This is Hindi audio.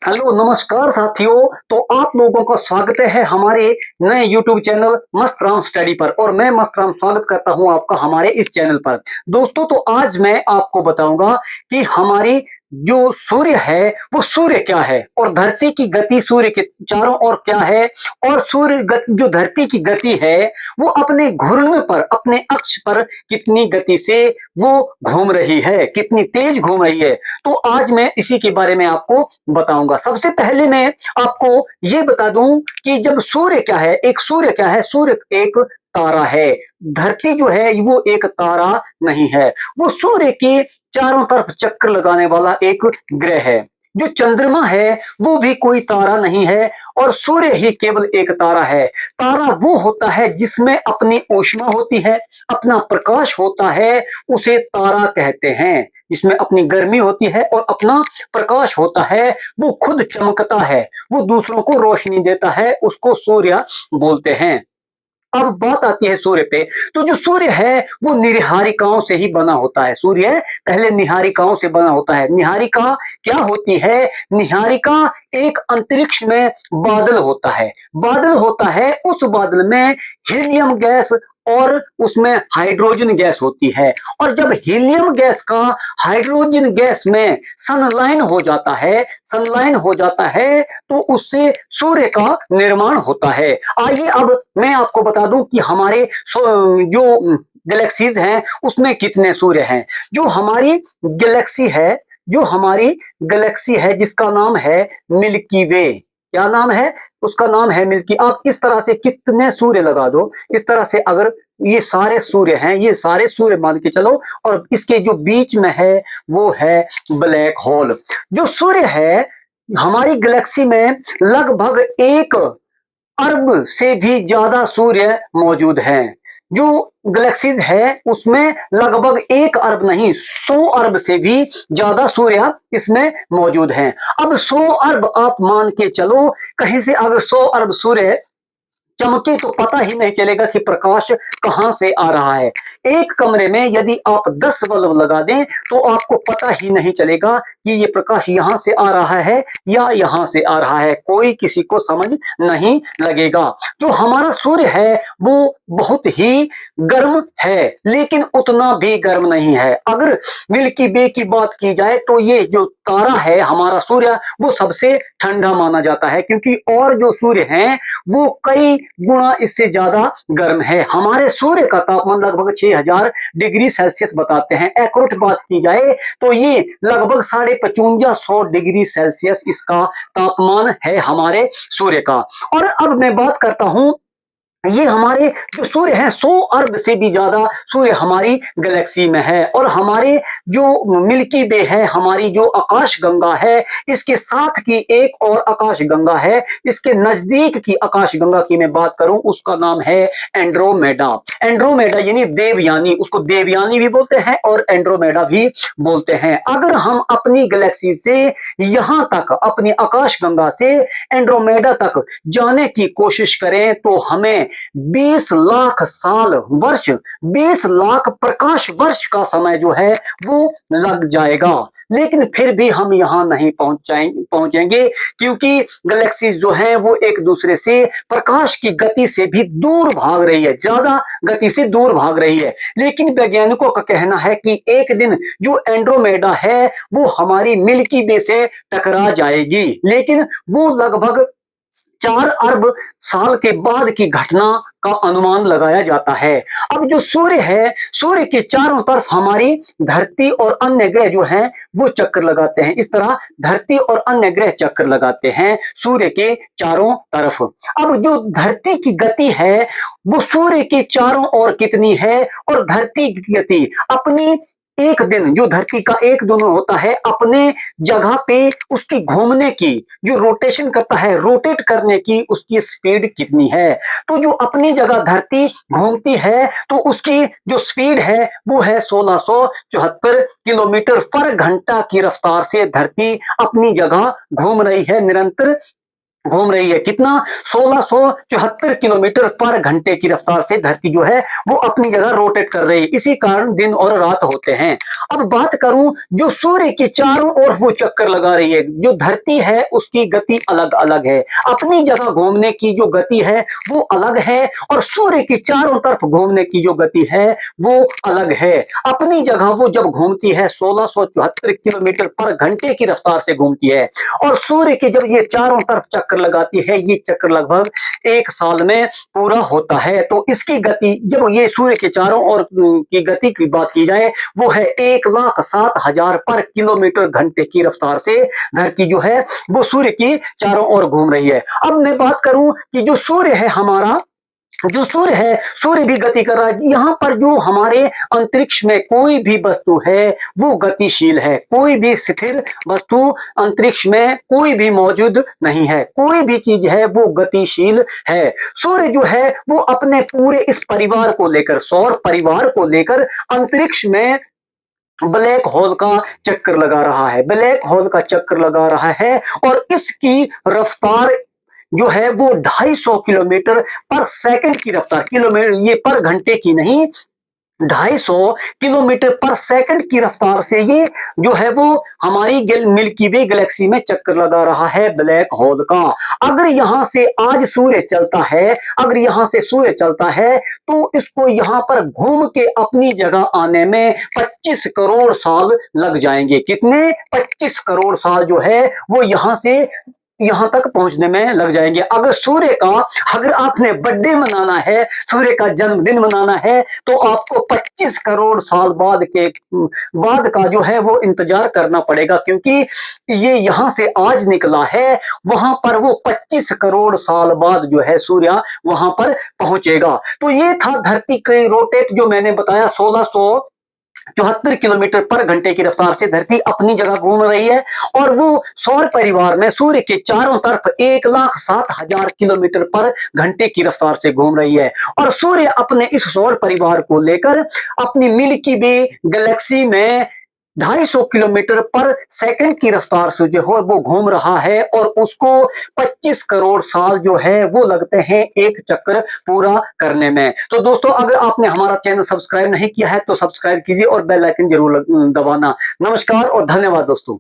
हेलो नमस्कार साथियों। तो आप लोगों का स्वागत है हमारे नए YouTube चैनल मस्त राम स्टडी पर। और मैं मस्त राम स्वागत करता हूं आपका हमारे इस चैनल पर। दोस्तों, तो आज मैं आपको बताऊंगा कि हमारी जो सूर्य है वो सूर्य क्या है, और धरती की गति सूर्य के चारों ओर क्या है, और जो धरती की गति है वो अपने घूर्णन पर, अपने अक्ष पर कितनी गति से वो घूम रही है, कितनी तेज घूम रही है। तो आज मैं इसी के बारे में आपको बताऊंगा। सबसे पहले मैं आपको ये बता दूं कि जब सूर्य क्या है, सूर्य क्या है, सूर्य एक तारा है। धरती जो है वो एक तारा नहीं है, वो सूर्य के चारों तरफ चक्कर लगाने वाला एक ग्रह है। जो चंद्रमा है वो भी कोई तारा नहीं है, और सूर्य ही केवल एक तारा है। तारा वो होता है जिसमें अपनी ऊष्मा होती है, अपना प्रकाश होता है, उसे तारा कहते हैं। जिसमें अपनी गर्मी होती है और अपना प्रकाश होता है, वो खुद चमकता है, वो दूसरों को रोशनी देता है, उसको सूर्य बोलते हैं। अब बात आती है सूर्य पे। तो जो सूर्य है वो निहारिकाओं से ही बना होता है। सूर्य पहले निहारिकाओं से बना होता है। निहारिका क्या होती है? निहारिका एक अंतरिक्ष में बादल होता है। बादल होता है, उस बादल में हीलियम गैस और उसमें हाइड्रोजन गैस होती है। और जब हीलियम गैस का हाइड्रोजन गैस में संलायन हो जाता है तो उससे सूर्य का निर्माण होता है। आइए अब मैं आपको बता दूं कि हमारे जो गैलेक्सीज हैं उसमें कितने सूर्य हैं। जो हमारी गैलेक्सी है जिसका नाम है मिल्की वे। क्या नाम है? उसका नाम है मिल्की। आप इस तरह से कितने सूर्य लगा दो, इस तरह से अगर ये सारे सूर्य हैं, ये सारे सूर्य मान के चलो, और इसके जो बीच में है वो है ब्लैक होल। जो सूर्य है हमारी गैलेक्सी में लगभग 1 अरब से भी ज्यादा सूर्य मौजूद हैं। जो गैलेक्सीज है उसमें लगभग 1 अरब नहीं, 100 अरब से भी ज्यादा सूर्य इसमें मौजूद हैं। अब 100 अरब आप मान के चलो, कहीं से अगर 100 अरब सूर्य चमके तो पता ही नहीं चलेगा कि प्रकाश कहां से आ रहा है। एक कमरे में यदि आप 10 बल्ब लगा दें तो आपको पता ही नहीं चलेगा कि ये प्रकाश यहां से आ रहा है या यहां से आ रहा है। कोई किसी को समझ नहीं लगेगा। जो हमारा सूर्य है वो बहुत ही गर्म है, लेकिन उतना भी गर्म नहीं है। अगर मिल्की वे की बात की जाए तो ये जो तारा है हमारा सूर्य वो सबसे ठंडा माना जाता है, क्योंकि और जो सूर्य हैं वो कई गुना इससे ज्यादा गर्म है। हमारे सूर्य का तापमान लगभग 6000 डिग्री सेल्सियस बताते हैं। एक्यूरेट बात की जाए तो ये लगभग 5550 डिग्री सेल्सियस इसका तापमान है हमारे सूर्य का। और अब मैं बात करता हूं, ये हमारे जो सूर्य हैं 100 अरब से भी ज्यादा सूर्य हमारी गैलेक्सी में है। और हमारे जो मिल्की वे है, हमारी जो आकाश गंगा है, इसके साथ की एक और आकाश गंगा है, इसके नजदीक की आकाश गंगा की मैं बात करूं, उसका नाम है एंड्रोमेडा। एंड्रोमेडा यानी देवयानी, उसको देवयानी भी बोलते हैं और एंड्रोमेडा भी बोलते हैं। अगर हम अपनी गैलेक्सी से यहां तक, अपनी आकाश गंगा से एंड्रोमेडा तक जाने की कोशिश करें तो हमें 20 लाख साल वर्ष, 20 लाख प्रकाश वर्ष का समय जो है वो लग जाएगा। लेकिन फिर भी हम यहां नहीं पहुंचेंगे, क्योंकि गैलेक्सी जो है वो एक दूसरे से प्रकाश की गति से भी दूर भाग रही है, ज्यादा गति से दूर भाग रही है। लेकिन वैज्ञानिकों का कहना है कि एक दिन जो एंड्रोमेडा है वो हमारी मिल्की वे से टकरा जाएगी, लेकिन वो लगभग 4 अरब साल के बाद की घटना का अनुमान लगाया जाता है। अब जो सूर्य है, सूर्य के चारों तरफ हमारी धरती और अन्य ग्रह जो हैं वो चक्कर लगाते हैं। इस तरह धरती और अन्य ग्रह चक्कर लगाते हैं सूर्य के चारों तरफ। अब जो धरती की गति है वो सूर्य के चारों ओर कितनी है, और धरती की गति अपनी एक दिन, जो धरती का एक दिन होता है, अपने जगह पे उसकी घूमने की, जो रोटेशन करता है, रोटेट करने की उसकी स्पीड कितनी है। तो जो अपनी जगह धरती घूमती है तो उसकी जो स्पीड है वो है 1674 किलोमीटर पर घंटा की रफ्तार से धरती अपनी जगह घूम रही है निरंतर घूम रही है। कितना? 1674 किलोमीटर पर घंटे की रफ्तार से धरती जो है वो अपनी जगह रोटेट कर रही है। इसी कारण दिन और रात होते हैं। अब बात करूं, जो सूर्य के चारों ओर वो चक्कर लगा रही है, जो धरती है उसकी गति अलग अलग है, अपनी जगह घूमने की जो गति है वो अलग है, और सूर्य के चारों तरफ घूमने की जो गति है वो अलग है। अपनी जगह वो जब घूमती है 1674 किलोमीटर पर घंटे की रफ्तार से घूमती है, और सूर्य के जब ये चारों तरफ चक्कर लगाती है, ये चक्कर लगभग 1 साल में पूरा होता है। तो इसकी गति, जब ये सूर्य के चारों ओर की गति की बात की जाए, वो है 1,07,000 पर किलोमीटर घंटे की रफ्तार से धरती जो है वो सूर्य की चारों ओर घूम रही है। अब मैं बात करूं कि जो सूर्य है हमारा, जो सूर्य है, सूर्य भी गति कर रहा है। यहाँ पर जो हमारे अंतरिक्ष में कोई भी वस्तु है वो गतिशील है, कोई भी स्थिर वस्तु अंतरिक्ष में कोई भी मौजूद नहीं है, कोई भी चीज है वो गतिशील है। सूर्य जो है वो अपने पूरे इस परिवार को लेकर, सौर परिवार को लेकर अंतरिक्ष में ब्लैक होल का चक्कर लगा रहा है, ब्लैक होल का चक्कर लगा रहा है, और इसकी रफ्तार जो है वो 250 किलोमीटर पर सेकंड की रफ्तार, किलोमीटर ये पर घंटे की नहीं, 250 किलोमीटर पर सेकंड की रफ्तार से ये जो है वो हमारी मिल्की वे गैलेक्सी में चक्कर लगा रहा है ब्लैक होल का। अगर यहां से आज सूर्य चलता है, अगर यहां से सूर्य चलता है तो इसको यहां पर घूम के अपनी जगह आने में 25 करोड़ साल लग जाएंगे। कितने? 25 करोड़ साल जो है वो यहां से यहां तक पहुंचने में लग जाएंगे। अगर सूर्य का, अगर आपने बर्थडे मनाना है, सूर्य का जन्मदिन मनाना है, तो आपको 25 करोड़ साल बाद का जो है वो इंतजार करना पड़ेगा, क्योंकि ये यहां से आज निकला है, वहां पर वो 25 करोड़ साल बाद जो है सूर्य वहां पर पहुंचेगा। तो ये था धरती के रोटेट, जो मैंने बताया 1674 किलोमीटर पर घंटे की रफ्तार से धरती अपनी जगह घूम रही है, और वो सौर परिवार में सूर्य के चारों तरफ 1,07,000 किलोमीटर पर घंटे की रफ्तार से घूम रही है। और सूर्य अपने इस सौर परिवार को लेकर अपनी मिल्की वे गैलेक्सी में 250 किलोमीटर पर सेकंड की रफ्तार से जो है वो घूम रहा है, और उसको 25 करोड़ साल जो है वो लगते हैं एक चक्कर पूरा करने में। तो दोस्तों, अगर आपने हमारा चैनल सब्सक्राइब नहीं किया है तो सब्सक्राइब कीजिए और बेल आइकन जरूर दबाना। नमस्कार और धन्यवाद दोस्तों।